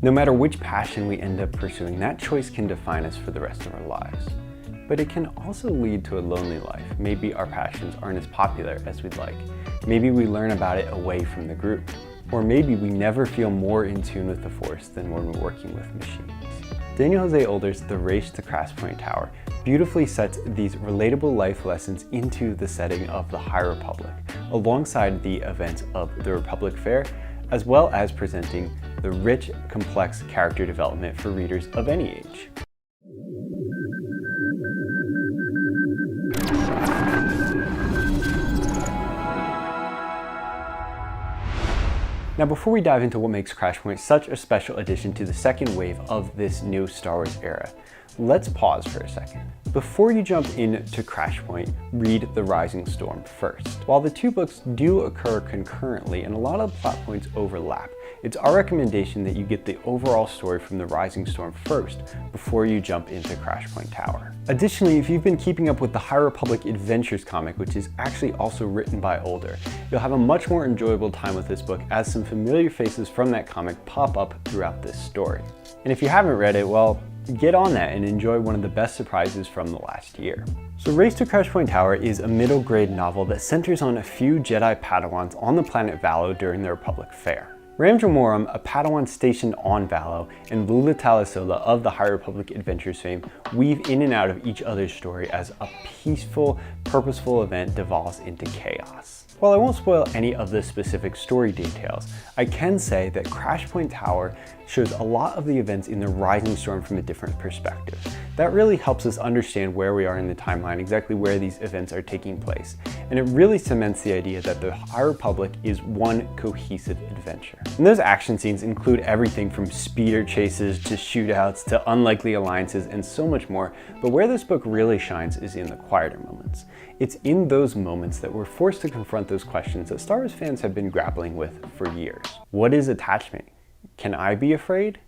No matter which passion we end up pursuing, that choice can define us for the rest of our lives. But it can also lead to a lonely life. Maybe our passions aren't as popular as we'd like. Maybe we learn about it away from the group. Or maybe we never feel more in tune with the Force than when we're working with machines. Daniel José Older's The Race to Crashpoint Tower beautifully sets these relatable life lessons into the setting of the High Republic, alongside the events of the Republic Fair, as well as presenting the rich, complex character development for readers of any age. Now, before we dive into what makes Crashpoint such a special addition to the second wave of this new Star Wars era, let's pause for a second. Before you jump into Crashpoint, read The Rising Storm first. While the two books do occur concurrently and a lot of plot points overlap, it's our recommendation that you get the overall story from The Rising Storm first before you jump into Crashpoint Tower. Additionally, if you've been keeping up with the High Republic Adventures comic, which is actually also written by Older, you'll have a much more enjoyable time with this book as some familiar faces from that comic pop up throughout this story. And if you haven't read it, well, get on that and enjoy one of the best surprises from the last year. So Race to Crashpoint Tower is a middle grade novel that centers on a few Jedi Padawans on the planet Valo during the Republic Fair. Ram Jamorum, a Padawan stationed on Valo, and Lula Talasola of the High Republic Adventures fame weave in and out of each other's story as a peaceful, purposeful event devolves into chaos. While I won't spoil any of the specific story details, I can say that Crashpoint Tower shows a lot of the events in the Rising Storm from a different perspective. That really helps us understand where we are in the timeline, exactly where these events are taking place. And it really cements the idea that the High Republic is one cohesive adventure. And those action scenes include everything from speeder chases to shootouts to unlikely alliances and so much more, but where this book really shines is in the quieter moments. It's in those moments that we're forced to confront those questions that Star Wars fans have been grappling with for years. What is attachment? Can I be afraid?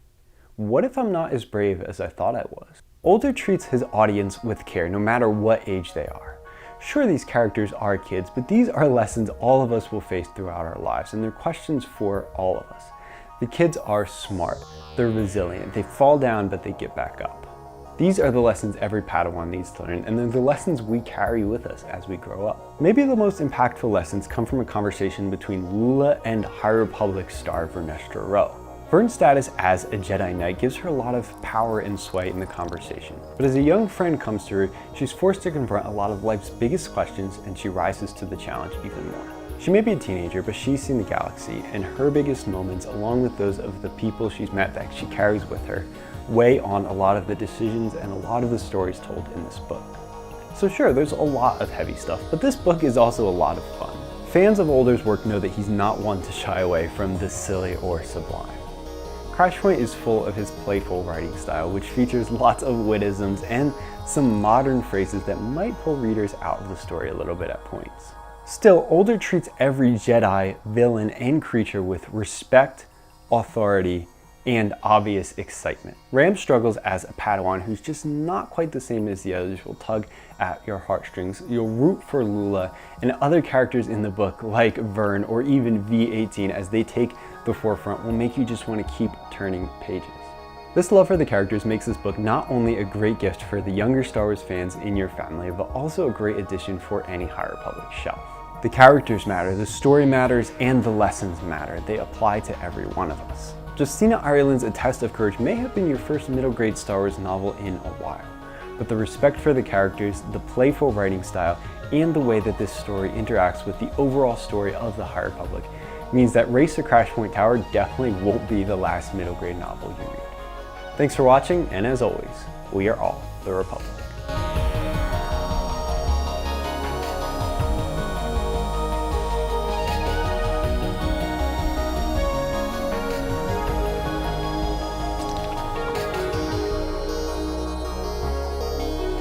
What if I'm not as brave as I thought I was? Older treats his audience with care, no matter what age they are. Sure, these characters are kids, but these are lessons all of us will face throughout our lives, and they're questions for all of us. The kids are smart, they're resilient, they fall down, but they get back up. These are the lessons every Padawan needs to learn, and they're the lessons we carry with us as we grow up. Maybe the most impactful lessons come from a conversation between Lula and High Republic star Vernestra Rwoh. Vern's status as a Jedi Knight gives her a lot of power and sway in the conversation. But as a young friend comes to her, she's forced to confront a lot of life's biggest questions, and she rises to the challenge even more. She may be a teenager, but she's seen the galaxy, and her biggest moments, along with those of the people she's met that she carries with her, weigh on a lot of the decisions and a lot of the stories told in this book. So sure, there's a lot of heavy stuff, but this book is also a lot of fun. Fans of Older's work know that he's not one to shy away from the silly or sublime. Crashpoint is full of his playful writing style, which features lots of witticisms and some modern phrases that might pull readers out of the story a little bit at points. Still, Older treats every Jedi, villain, and creature with respect, authority, and obvious excitement. Ram struggles as a Padawan who's just not quite the same as the others, will tug at your heartstrings. You'll root for Lula and other characters in the book like Vern or even V-18 as they take the forefront will make you just want to keep turning pages. This love for the characters makes this book not only a great gift for the younger Star Wars fans in your family, but also a great addition for any High Republic shelf. The characters matter, the story matters, and the lessons matter. They apply to every one of us. Justina Ireland's A Test of Courage may have been your first middle grade Star Wars novel in a while, but the respect for the characters, the playful writing style, and the way that this story interacts with the overall story of the High Republic means that Race to Crashpoint Tower definitely won't be the last middle grade novel you read. Thanks for watching, and as always, we are all the Republic.